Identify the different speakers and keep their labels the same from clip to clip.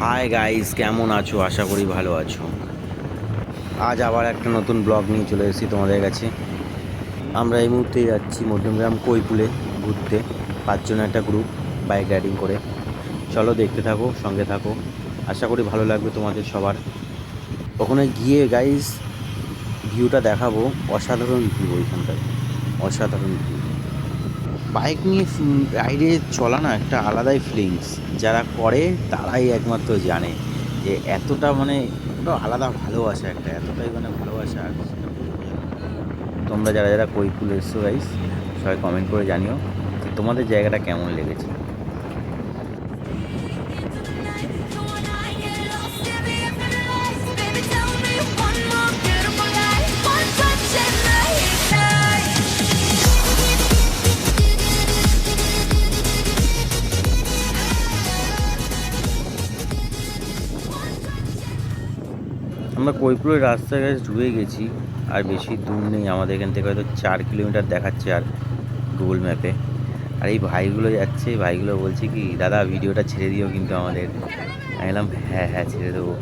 Speaker 1: Hi guys, কেমন আছো? আশা করি ভালো আছো। আজ আবার একটা নতুন ব্লগ নিয়ে চলে এসেছি তোমাদের কাছে। আমরা এই মুহূর্তে যাচ্ছি মধ্যমগ্রাম কৈপুলে ঘুরতে, 5 জনের একটা গ্রুপ, বাইক রাইডিং করে। চলো দেখতে থাকো, সঙ্গে থাকো, আশা করি ভালো লাগবে তোমাদের সবার। ওখানে গিয়ে গাইস ভিউটা দেখাবো, অসাধারণ ভিউ ওইখানটায়, অসাধারণ ভিউ। বাইক নিয়ে রাইডে চলা না একটা আলাদাই ফিলিংস, যারা করে তারাই একমাত্র জানে যে এতটা মানে ওটা আলাদা ভালোবাসা, একটা এতটাই মানে ভালোবাসা। আর সেটা বলবো না। তোমরা যারা যারা কৈপুর এসছো গাইস, সবাই কমেন্ট করে জানিও যে তোমাদের জায়গাটা কেমন লেগেছে। আমরা কৈপুরের রাস্তায় গাছ ঢুকে গেছি, আর বেশি দূর নেই আমাদের এখান থেকে, হয়তো 4 কিলোমিটার দেখাচ্ছে আর গুগল ম্যাপে। আর এই ভাইগুলো যাচ্ছে, এই ভাইগুলো বলছে কি দাদা ভিডিওটা ছেড়ে দিও কিন্তু আমাদের। আমি বললাম হ্যাঁ হ্যাঁ ছেড়ে দেবো।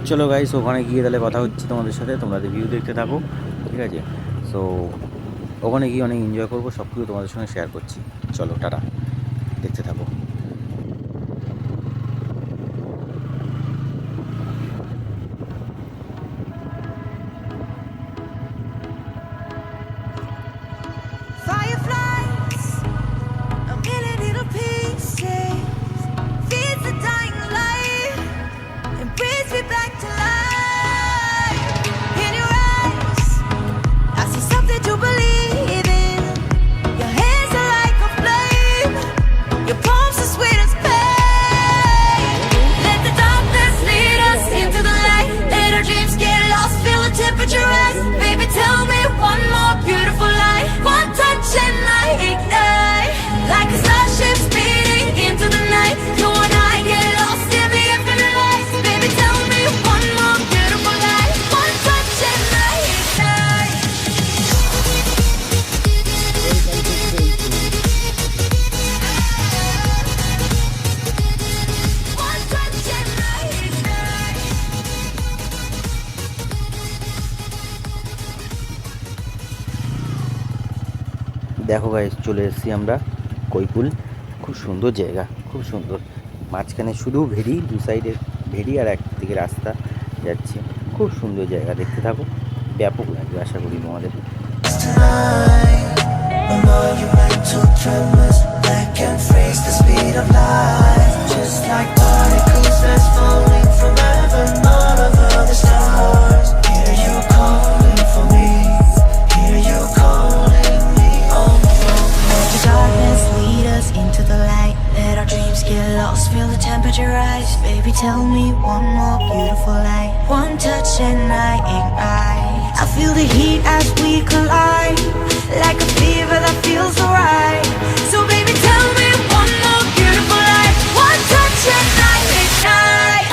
Speaker 1: চলো গাইস, ওখানে গিয়ে তাহলে কথা হচ্ছে তোমাদের সাথে, তোমরা ভিউ দেখতে থাকো, ঠিক আছে? সো ওখানে গিয়ে অনেক এনজয় করবো, সব কিছু তোমাদের সঙ্গে শেয়ার করছি। চলো টাটা, দেখতে থাকো। দেখো গাইস, চলে এসেছি আমরা কৈপুল। খুব সুন্দর জায়গা, খুব সুন্দর। মাঝখানে শুধু ভেড়ি, দু সাইডে ভেড়ি আর একদিকে রাস্তা যাচ্ছে। খুব সুন্দর জায়গা, দেখতে থাকো, ব্যাপক লাগবে আশা করি তোমাদের।
Speaker 2: Feel the temperature rise, baby. Tell me one more beautiful light. One touch and I ignite. I feel the heat as we collide, like a fever that feels so right. So baby, tell me one more beautiful light. One touch and I ignite.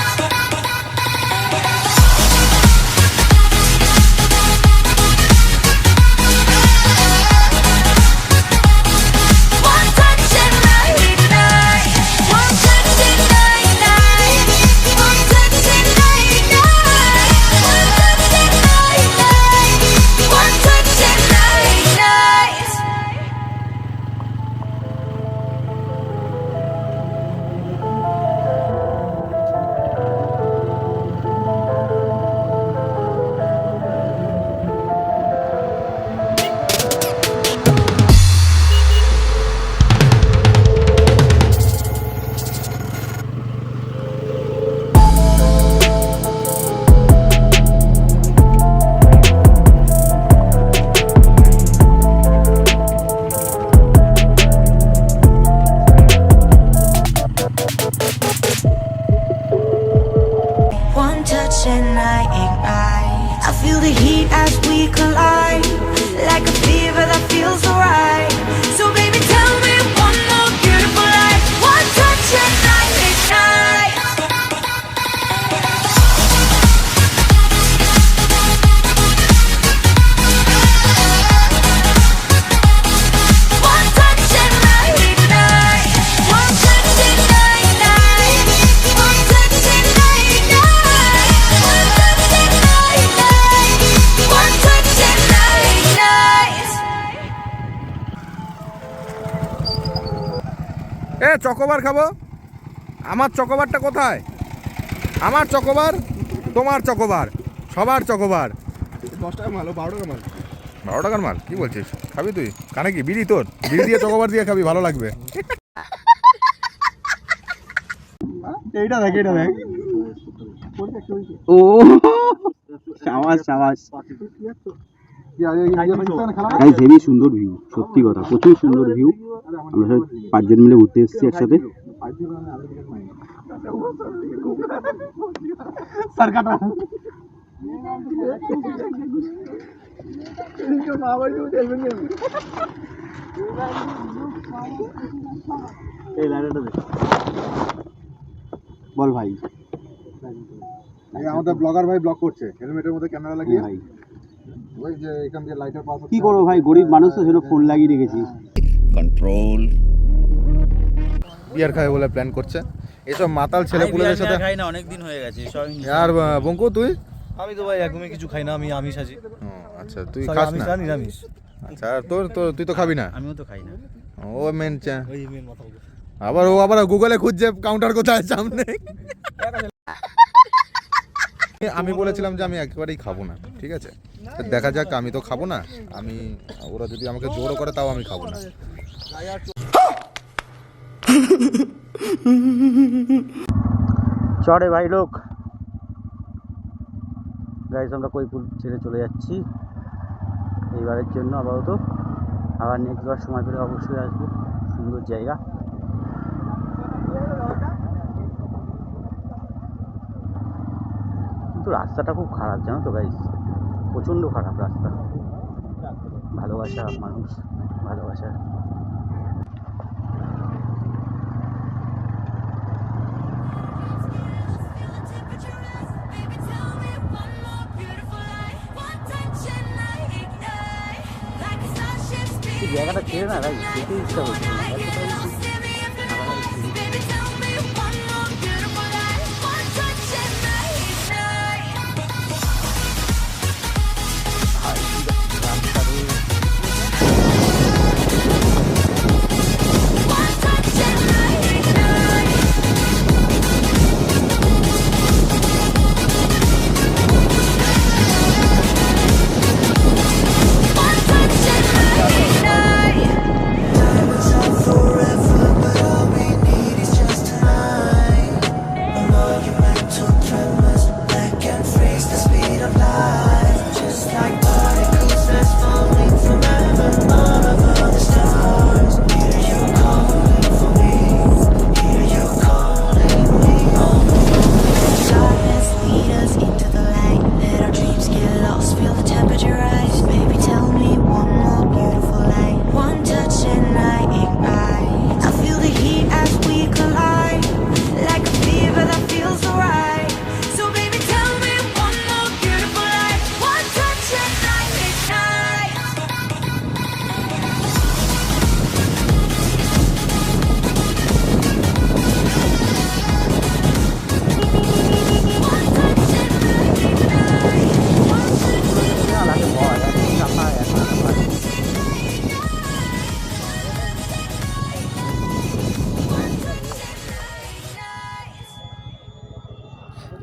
Speaker 3: Chocobar খাবো। আমার চকোবারটা কোথায়? আমার chocobar, তোমার chocobar, সবার chocobar.
Speaker 4: 10 টাকা মাল, 12 টাকা মাল।
Speaker 3: 12 টাকার মাল? কি বলছিস? খাবি তুই? কানে কি বিড়ি? তোর বিড়ি দিয়ে চকোবার দিয়ে খাবি, ভালো লাগবে।
Speaker 4: এইটা দেখ, এইটা দেখ।
Speaker 1: ও সাবাস সাবাস। গাইস হেভি সুন্দর ভিউ, সত্যি কথা, প্রচুর সুন্দর ভিউ। আমরা সব 5 জন মিলে ঘুরতে এসেছি একসাথে। বল ভাই।
Speaker 4: আমাদের ব্লগার ভাই ব্লগ করছে, হেলমেটের মধ্যে ক্যামেরা লাগিয়ে। ওই যে এখান দিয়ে লাইটার পাস।
Speaker 1: কি করবো ভাই, গরিব মানুষ তো, সেটা ফোন লাগিয়ে রেখেছি। কন্ট্রোল।
Speaker 3: বিয়ার খাবে বলে প্ল্যান করছে। এসব মাতাল ছেলেপুলেদের সাথে
Speaker 5: খাই না, অনেক দিন হয়ে গেছে সব।
Speaker 3: আর বঙ্কু তুই?
Speaker 5: আমি তো ভাই একদমই কিছু খাই না, আমি আমিষ আছি।
Speaker 3: আচ্ছা তুই খাস না?
Speaker 5: নিরামিষ।
Speaker 3: আচ্ছা আর তোর তুই তো খাবি না?
Speaker 5: আমিও তো খাই না।
Speaker 3: ও মেন
Speaker 5: ওই মেন মাথা বলে।
Speaker 3: আবার গুগলে খুঁজছে কাউন্টার কোথায় সামনে। আমি বলেছিলাম যে আমি একেবারেই খাবো না, ঠিক আছে? দেখা যাক, আমি তো খাবো না। ওরা যদি আমাকে জোরও করে তাও আমি খাবো না।
Speaker 1: চড়ে ভাই লোক। গাইস আমরা কৈপুর ছেড়ে চলে যাচ্ছি এইবারের জন্য আপাতত। আবার নেক্সট বার সময় পেলে অবশ্যই আসবো। সুন্দর জায়গা। কিন্তু রাস্তাটা খুব খারাপ, জানো তো গাইস, প্রচণ্ড খারাপ রাস্তা। ভালোবাসা মানুষ, ভালোবাসা। জায়গাটা ছেড়ে না ভাই, যেতে ইচ্ছা করছে না।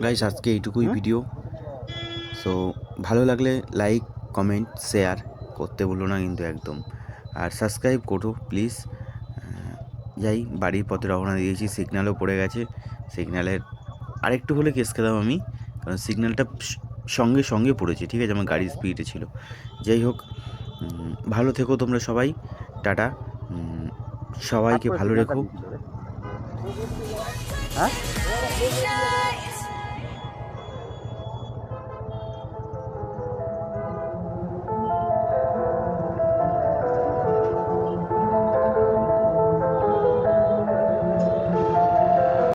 Speaker 1: গাইস আজকে এইটুকুই ভিডিও। সো ভালো লাগলে লাইক, কমেন্ট, শেয়ার করতে বলো না কিন্তু একদম। আর সাবস্ক্রাইব করো প্লিজ। যাই, বাড়ির পথে রওনা দিয়েছি, সিগন্যালও পড়ে গেছে। সিগন্যালের আরেকটু হলে কেস খেলাম আমি, কারণ সিগন্যালটা সঙ্গে সঙ্গে পড়েছে, ঠিক আছে? আমার গাড়ির স্পিডে ছিল। যাই হোক, ভালো থেকো তোমরা সবাই। টাটা, সবাইকে ভালো রেখো। হ্যাঁ